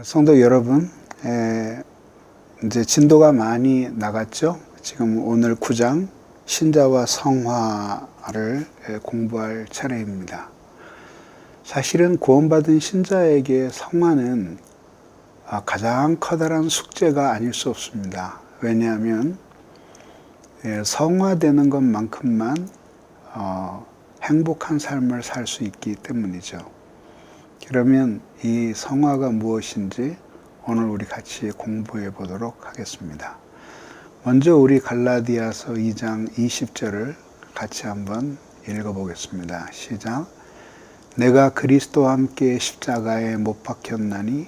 성도 여러분, 이제 진도가 많이 나갔죠. 지금 오늘 9장 신자와 성화를 공부할 차례입니다. 사실은 구원받은 신자에게 성화는 가장 커다란 숙제가 아닐 수 없습니다. 왜냐하면 성화되는 것만큼만 행복한 삶을 살 수 있기 때문이죠. 그러면 이 성화가 무엇인지 오늘 우리 같이 공부해 보도록 하겠습니다. 먼저 우리 갈라디아서 2장 20절을 같이 한번 읽어보겠습니다. 시작. 내가 그리스도와 함께 십자가에 못 박혔나니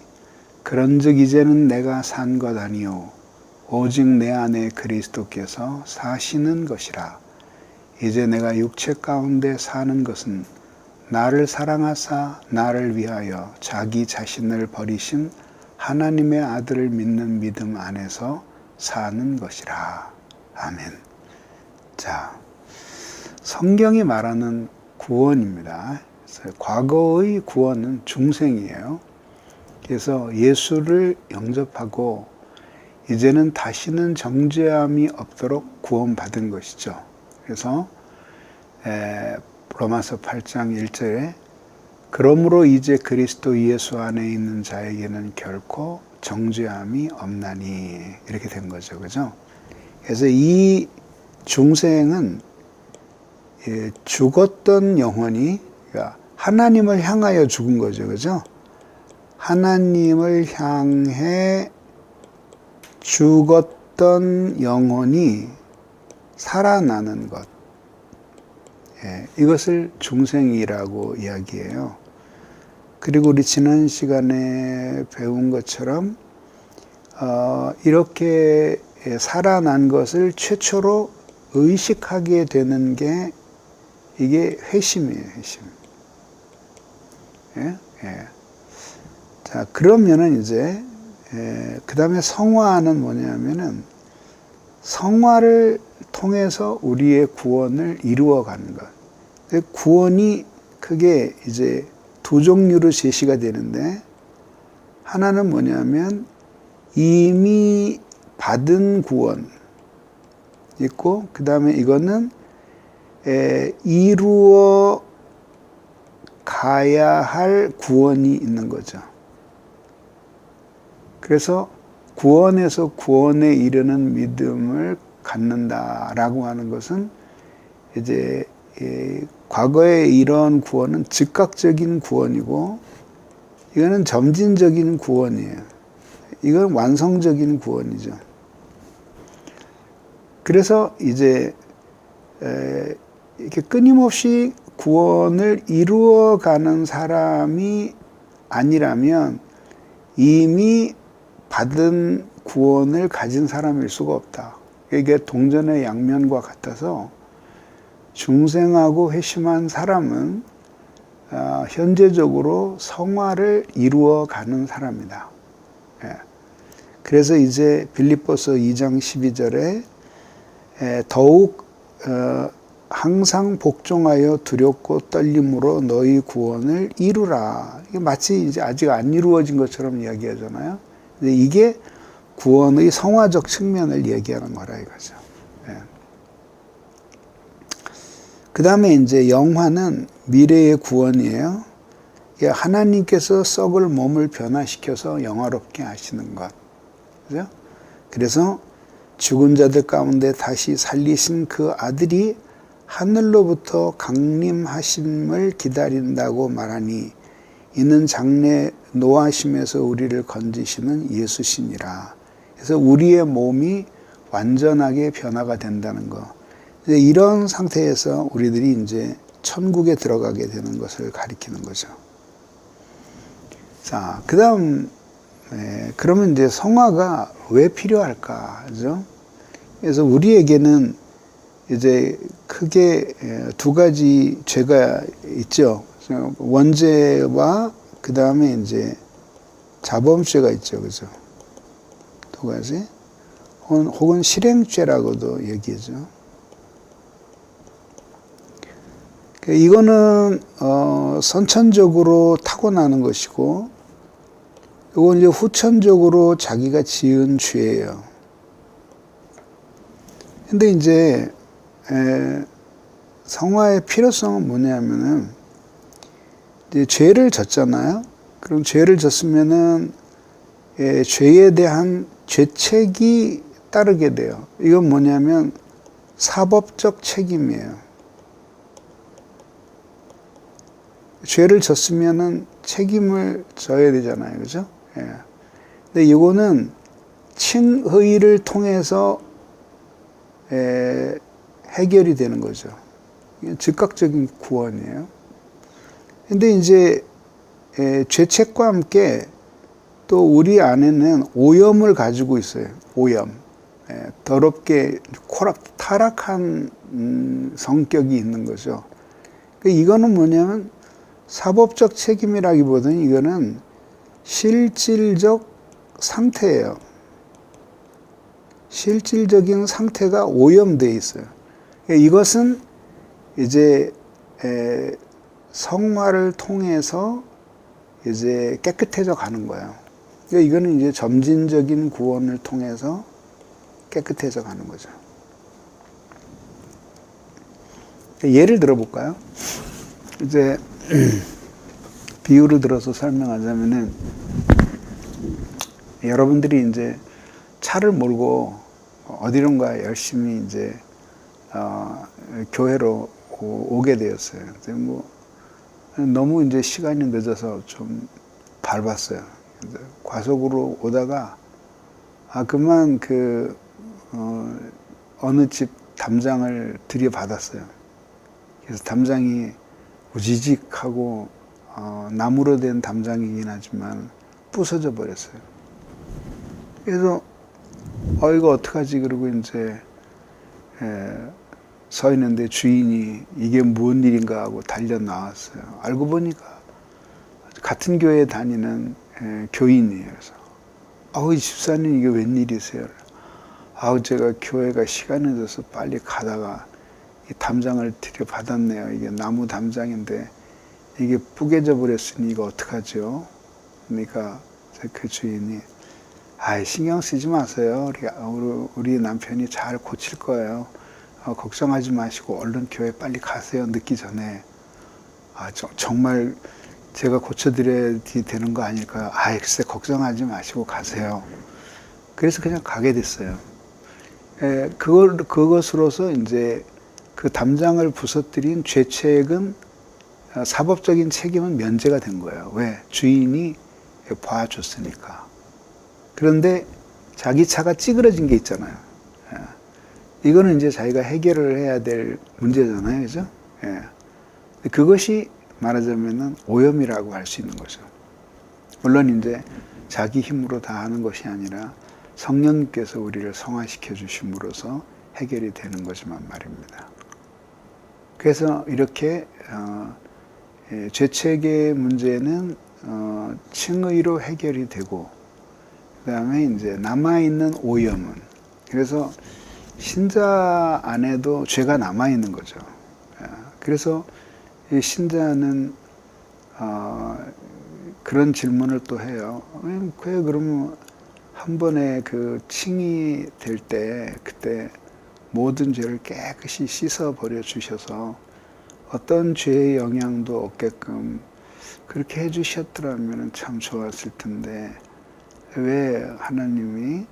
그런즉 이제는 내가 산 것 아니요 오직 내 안에 그리스도께서 사시는 것이라. 이제 내가 육체 가운데 사는 것은 나를 사랑하사 나를 위하여 자기 자신을 버리신 하나님의 아들을 믿는 믿음 안에서 사는 것이라. 아멘. 자, 성경이 말하는 구원입니다. 과거의 구원은 중생이에요. 그래서 예수를 영접하고 이제는 다시는 정죄함이 없도록 구원받은 것이죠. 그래서 로마서 8장 1절에 그러므로 이제 그리스도 예수 안에 있는 자에게는 결코 정죄함이 없나니 이렇게 된 거죠. 그죠? 그래서 이 중생은 죽었던 영혼이 그러니까 하나님을 향하여 죽은 거죠. 그죠? 하나님을 향해 죽었던 영혼이 살아나는 것. 이것을 중생이라고 이야기해요. 그리고 우리 지난 시간에 배운 것처럼 이렇게 살아난 것을 최초로 의식하게 되는 게 이게 회심이에요. 회심. 자, 그러면은 이제 그 다음에 성화는 뭐냐면은 성화를 통해서 우리의 구원을 이루어가는 것. 구원이 크게 이제 두 종류로 제시가 되는데 하나는 뭐냐면 이미 받은 구원 있고 그 다음에 이거는 이루어 가야 할 구원이 있는 거죠. 그래서 구원에서 구원에 이르는 믿음을 갖는다라고 하는 것은 이제 과거에 이런 구원은 즉각적인 구원이고 이거는 점진적인 구원이에요. 이건 완성적인 구원이죠. 그래서 이제 이렇게 끊임없이 구원을 이루어가는 사람이 아니라면 이미 받은 구원을 가진 사람일 수가 없다. 이게 동전의 양면과 같아서 중생하고 회심한 사람은 현재적으로 성화를 이루어가는 사람이다. 그래서 이제 빌립보서 2장 12절에 더욱 항상 복종하여 두렵고 떨림으로 너희 구원을 이루라. 이게 마치 이제 아직 안 이루어진 것처럼 이야기하잖아요. 근데 이게 구원의 성화적 측면을 얘기하는 거라 이거죠. 그 다음에 이제 영화는 미래의 구원이에요. 하나님께서 썩을 몸을 변화시켜서 영화롭게 하시는 것. 그죠? 그래서 죽은 자들 가운데 다시 살리신 그 아들이 하늘로부터 강림하심을 기다린다고 말하니 이는 장래 노하심에서 우리를 건지시는 예수시니라. 그래서 우리의 몸이 완전하게 변화가 된다는 거. 이런 상태에서 우리들이 이제 천국에 들어가게 되는 것을 가리키는 거죠. 자, 그 다음, 그러면 이제 성화가 왜 필요할까? 그죠? 그래서 우리에게는 이제 크게 두 가지 죄가 있죠. 원죄와 그 다음에 이제 자범죄가 있죠. 그죠? 두 가지. 혹은 실행죄라고도 얘기하죠. 이거는 선천적으로 타고나는 것이고 이건 이제 후천적으로 자기가 지은 죄예요. 근데 이제 성화의 필요성은 뭐냐면은 이제 죄를 졌잖아요. 그럼 죄를 졌으면은 죄에 대한 죄책이 따르게 돼요. 이건 뭐냐면 사법적 책임이에요. 죄를 졌으면은 책임을 져야 되잖아요. 그죠? 예. 근데 이거는 칭의를 통해서 해결이 되는 거죠. 즉각적인 구원이에요. 근데 이제 죄책과 함께 또 우리 안에는 오염을 가지고 있어요. 오염. 더럽게 타락한 성격이 있는 거죠. 이거는 뭐냐면 사법적 책임이라기보다는 이거는 실질적 상태예요. 실질적인 상태가 오염되어 있어요. 이것은 이제 성화를 통해서 이제 깨끗해져 가는 거예요. 이거는 이제 점진적인 구원을 통해서 깨끗해져 가는 거죠. 예를 들어볼까요? 이제 비유를 들어서 설명하자면은 여러분들이 이제 차를 몰고 어디론가 열심히 이제 교회로 오게 되었어요. 근데 뭐 너무 이제 시간이 늦어서 좀 밟았어요. 과속으로 오다가 그만 어느 집 담장을 들여받았어요. 그래서 담장이 우지직하고 나무로 된 담장이긴 하지만 부서져 버렸어요. 그래서 이거 어떡하지? 그러고 이제 서 있는데 주인이 이게 뭔 일인가 하고 달려 나왔어요. 알고 보니까 같은 교회에 다니는 교인이에요. 그래서 집사님 이게 웬일이세요? 제가 교회가 시간이 늦어서 빨리 가다가 이 담장을 들여받았네요. 이게 나무 담장인데 이게 뿌개져 버렸으니 이거 어떡하죠? 그러니까 그 주인이 신경 쓰지 마세요. 우리 남편이 잘 고칠 거예요. 걱정하지 마시고 얼른 교회 빨리 가세요. 늦기 전에. 정말 제가 고쳐드려야 되는 거 아닐까요? 글쎄 걱정하지 마시고 가세요. 그래서 그냥 가게 됐어요. 그것으로서 이제 그 담장을 부서뜨린 죄책은 사법적인 책임은 면제가 된 거예요. 왜? 주인이 봐줬으니까. 그런데 자기 차가 찌그러진 게 있잖아요. 이거는 이제 자기가 해결을 해야 될 문제잖아요. 그죠? 그것이 말하자면은 오염이라고 할 수 있는 거죠. 물론 이제 자기 힘으로 다 하는 것이 아니라 성령님께서 우리를 성화시켜 주심으로써 해결이 되는 거지만 말입니다. 그래서 이렇게 죄책의 문제는 칭의로 해결이 되고, 그 다음에 이제 남아있는 오염은, 그래서 신자 안에도 죄가 남아있는 거죠. 그래서 이 신자는 그런 질문을 또 해요. 왜 그러면 한 번에 그 칭이 될 때 그때 모든 죄를 깨끗이 씻어 버려 주셔서 어떤 죄의 영향도 없게끔 그렇게 해 주셨더라면 참 좋았을 텐데 왜 하나님이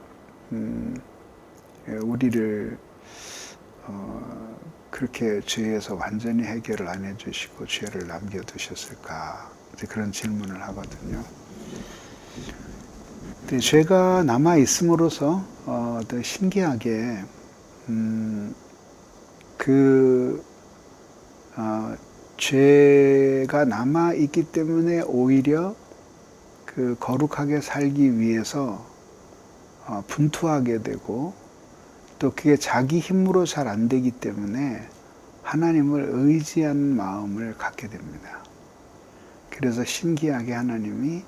우리를 그렇게 죄에서 완전히 해결을 안 해주시고 죄를 남겨두셨을까? 그런 질문을 하거든요. 근데 죄가 남아 있음으로써 더 신기하게 죄가 남아 있기 때문에 오히려 그 거룩하게 살기 위해서 분투하게 되고, 또 그게 자기 힘으로 잘 안 되기 때문에 하나님을 의지하는 마음을 갖게 됩니다. 그래서 신기하게 하나님이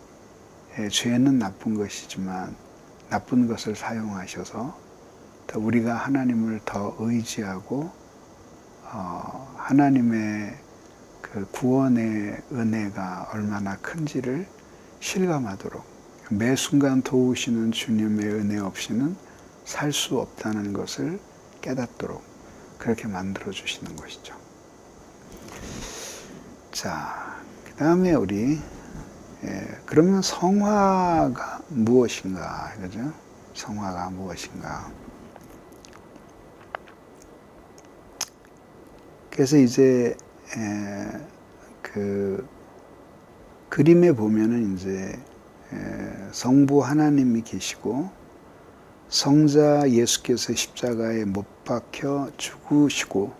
죄는 나쁜 것이지만 나쁜 것을 사용하셔서 더 우리가 하나님을 더 의지하고 하나님의 그 구원의 은혜가 얼마나 큰지를 실감하도록 매 순간 도우시는 주님의 은혜 없이는 살 수 없다는 것을 깨닫도록 그렇게 만들어 주시는 것이죠. 자, 그 다음에 우리 그러면 성화가 무엇인가, 그죠? 성화가 무엇인가? 그래서 이제 그 그림에 보면은 이제 성부 하나님이 계시고 성자 예수께서 십자가에 못 박혀 죽으시고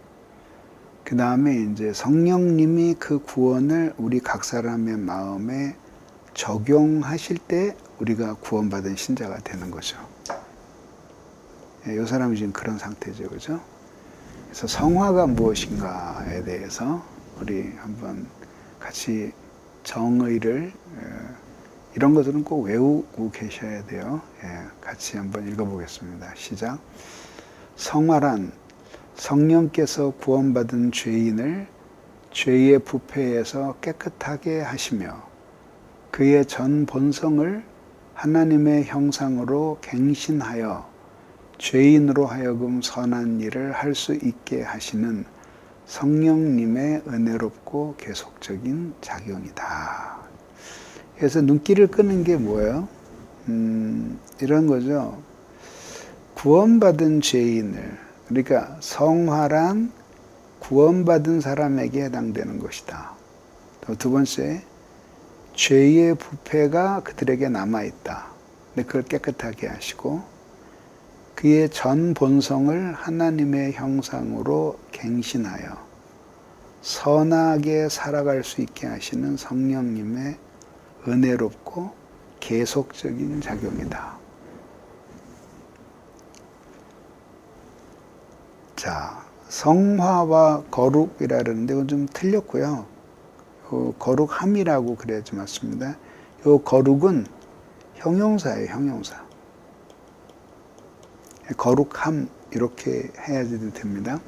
그 다음에 이제 성령님이 그 구원을 우리 각 사람의 마음에 적용하실 때 우리가 구원받은 신자가 되는 거죠. 이 사람이 지금 그런 상태죠, 그죠? 그래서 성화가 무엇인가에 대해서 우리 한번 같이 정의를 이런 것들은 꼭 외우고 계셔야 돼요. 같이 한번 읽어보겠습니다. 시작. 성화란 성령께서 구원받은 죄인을 죄의 부패에서 깨끗하게 하시며 그의 전 본성을 하나님의 형상으로 갱신하여 죄인으로 하여금 선한 일을 할 수 있게 하시는 성령님의 은혜롭고 계속적인 작용이다. 그래서 눈길을 끄는 게 뭐예요? 이런 거죠. 구원받은 죄인을, 그러니까 성화란 구원받은 사람에게 해당되는 것이다. 또 두 번째, 죄의 부패가 그들에게 남아있다. 근데 그걸 깨끗하게 하시고 그의 전 본성을 하나님의 형상으로 갱신하여 선하게 살아갈 수 있게 하시는 성령님의 은혜롭고 계속적인 작용이다. 자, 성화와 거룩이라 그러는데 이건 좀 틀렸고요. 거룩함이라고 그래야지 맞습니다. 이 거룩은 형용사예요, 형용사. 거룩함 이렇게 해야지 됩니다.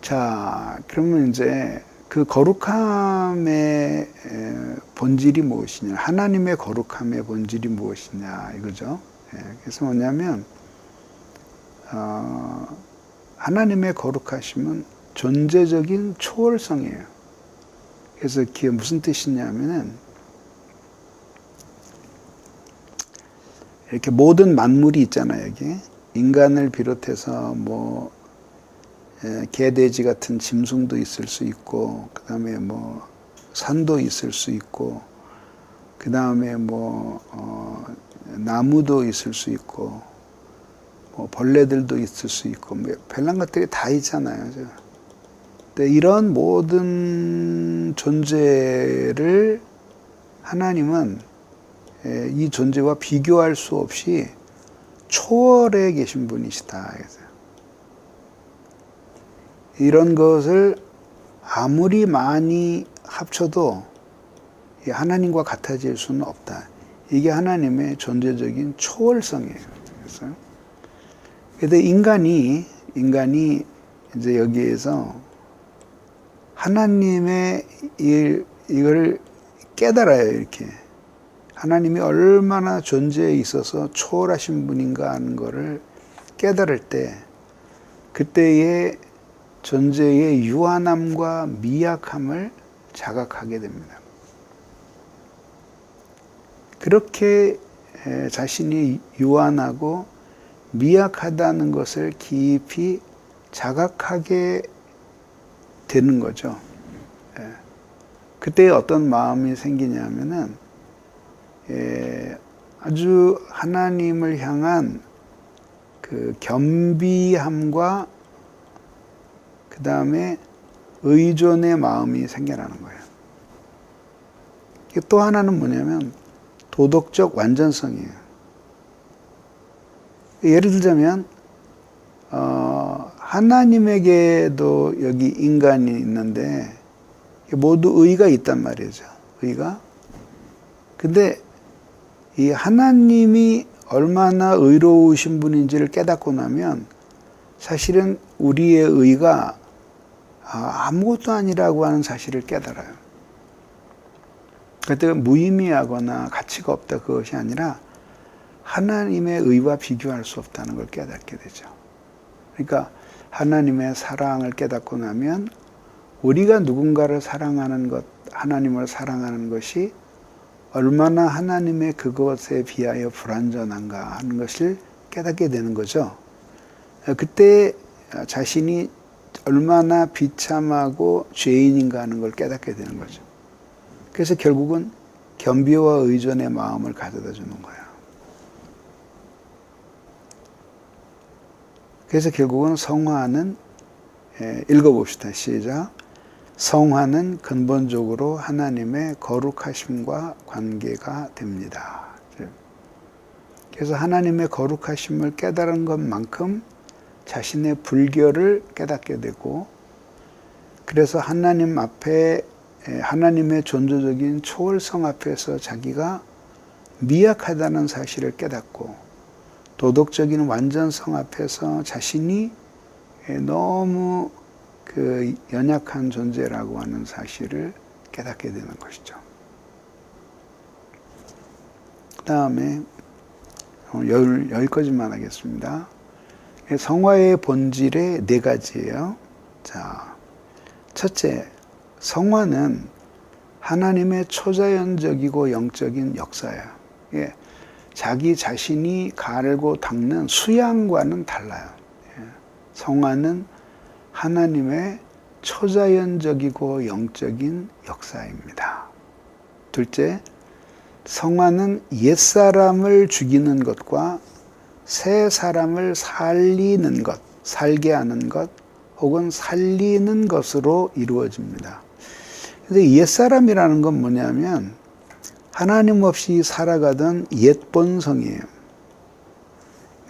자, 그러면 이제 그 거룩함의 본질이 무엇이냐, 하나님의 거룩함의 본질이 무엇이냐 이거죠. 그래서 뭐냐면 하나님의 거룩하심은 존재적인 초월성이에요. 그래서 그게 무슨 뜻이냐면은 이렇게 모든 만물이 있잖아요. 여기 인간을 비롯해서 뭐 개, 돼지 같은 짐승도 있을 수 있고, 그 다음에 뭐 산도 있을 수 있고, 그 다음에 뭐 나무도 있을 수 있고, 뭐 벌레들도 있을 수 있고, 뭐 별난 것들이 다 있잖아요. 근데 이런 모든 존재를 하나님은 이 존재와 비교할 수 없이 초월해 계신 분이시다. 이런 것을 아무리 많이 합쳐도 하나님과 같아질 수는 없다. 이게 하나님의 존재적인 초월성이에요. 그래서 인간이 이제 여기에서 하나님의 이걸 깨달아요. 이렇게 하나님이 얼마나 존재에 있어서 초월하신 분인가 하는 것을 깨달을 때, 그때의 존재의 유한함과 미약함을 자각하게 됩니다. 그렇게 자신이 유한하고 미약하다는 것을 깊이 자각하게 되는 거죠. 그때 어떤 마음이 생기냐면은 아주 하나님을 향한 그 겸비함과 그 다음에 의존의 마음이 생겨나는 거예요. 또 하나는 뭐냐면 도덕적 완전성이에요. 예를 들자면 하나님에게도 여기 인간이 있는데 모두 의가 있단 말이죠. 의가. 근데 이 하나님이 얼마나 의로우신 분인지를 깨닫고 나면 사실은 우리의 의가 아무것도 아니라고 하는 사실을 깨달아요. 그때가 무의미하거나 가치가 없다 그것이 아니라 하나님의 의와 비교할 수 없다는 걸 깨닫게 되죠. 그러니까 하나님의 사랑을 깨닫고 나면 우리가 누군가를 사랑하는 것, 하나님을 사랑하는 것이 얼마나 하나님의 그것에 비하여 불완전한가 하는 것을 깨닫게 되는 거죠. 그때 자신이 얼마나 비참하고 죄인인가 하는 걸 깨닫게 되는 거죠. 그래서 결국은 겸비와 의존의 마음을 가져다 주는 거예요. 그래서 결국은 성화는, 읽어봅시다. 시작. 성화는 근본적으로 하나님의 거룩하심과 관계가 됩니다. 그래서 하나님의 거룩하심을 깨달은 것만큼 자신의 불결을 깨닫게 되고, 그래서 하나님 앞에, 하나님의 존재적인 초월성 앞에서 자기가 미약하다는 사실을 깨닫고, 도덕적인 완전성 앞에서 자신이 너무 그 연약한 존재라고 하는 사실을 깨닫게 되는 것이죠. 그 다음에 여기까지만 하겠습니다. 성화의 본질의 4가지예요. 자, 첫째, 성화는 하나님의 초자연적이고 영적인 역사예요. 예, 자기 자신이 갈고 닦는 수양과는 달라요. 예, 성화는 하나님의 초자연적이고 영적인 역사입니다. 둘째, 성화는 옛사람을 죽이는 것과 새 사람을 살리는 것, 살게 하는 것, 혹은 살리는 것으로 이루어집니다. 그래서 옛사람이라는 건 뭐냐면 하나님 없이 살아가던 옛 본성이에요.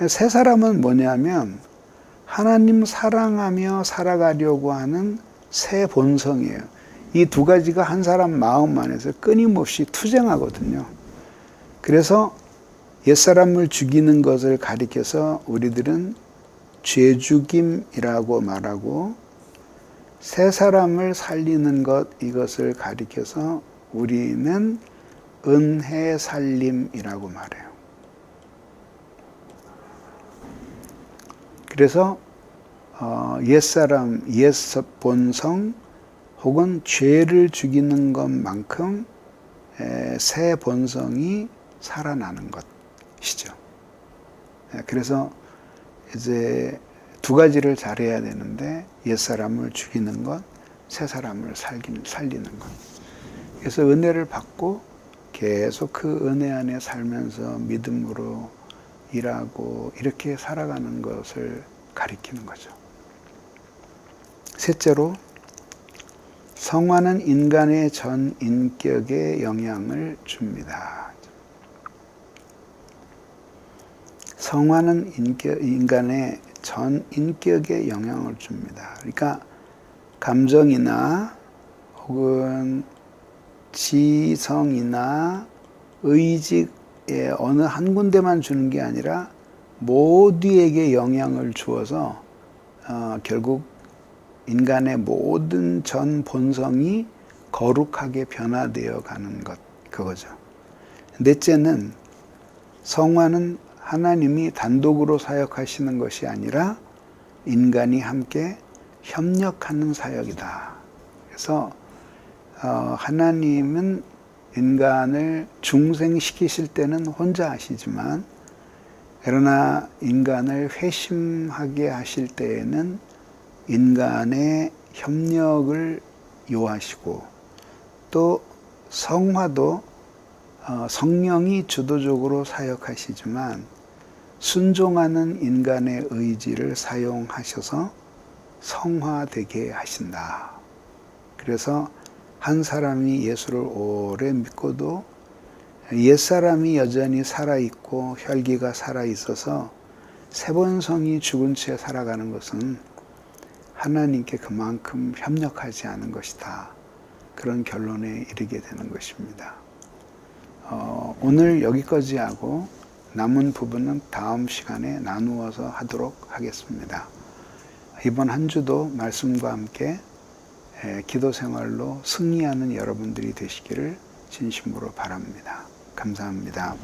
새 사람은 뭐냐면 하나님 사랑하며 살아가려고 하는 새 본성이에요. 이 2가지가 한 사람 마음 안에서 끊임없이 투쟁하거든요. 그래서 옛사람을 죽이는 것을 가리켜서 우리들은 죄죽임이라고 말하고, 새 사람을 살리는 것, 이것을 가리켜서 우리는 은혜살림이라고 말해요. 그래서 옛사람, 옛본성 혹은 죄를 죽이는 것만큼 새 본성이 살아나는 것이죠. 그래서 이제 2가지를 잘해야 되는데 옛사람을 죽이는 것, 새 사람을 살리는 것. 그래서 은혜를 받고 계속 그 은혜 안에 살면서 믿음으로 일하고 이렇게 살아가는 것을 가리키는 거죠. 셋째로, 성화는 인간의 전 인격에 영향을 줍니다. 성화는 인간의 전 인격에 영향을 줍니다. 그러니까 감정이나 혹은 지성이나 의지에 어느 한 군데만 주는 게 아니라 모두에게 영향을 주어서 결국 인간의 모든 전 본성이 거룩하게 변화되어 가는 것, 그거죠. 넷째는 성화는 하나님이 단독으로 사역하시는 것이 아니라 인간이 함께 협력하는 사역이다. 그래서 하나님은 인간을 중생시키실 때는 혼자 하시지만, 그러나 인간을 회심하게 하실 때에는 인간의 협력을 요하시고, 또 성화도 성령이 주도적으로 사역하시지만 순종하는 인간의 의지를 사용하셔서 성화되게 하신다. 그래서 한 사람이 예수를 오래 믿고도 옛사람이 여전히 살아있고 혈기가 살아있어서 새 본성이 죽은 채 살아가는 것은 하나님께 그만큼 협력하지 않은 것이다. 그런 결론에 이르게 되는 것입니다. 오늘 여기까지 하고 남은 부분은 다음 시간에 나누어서 하도록 하겠습니다. 이번 한 주도 말씀과 함께 기도 생활로 승리하는 여러분들이 되시기를 진심으로 바랍니다. 감사합니다.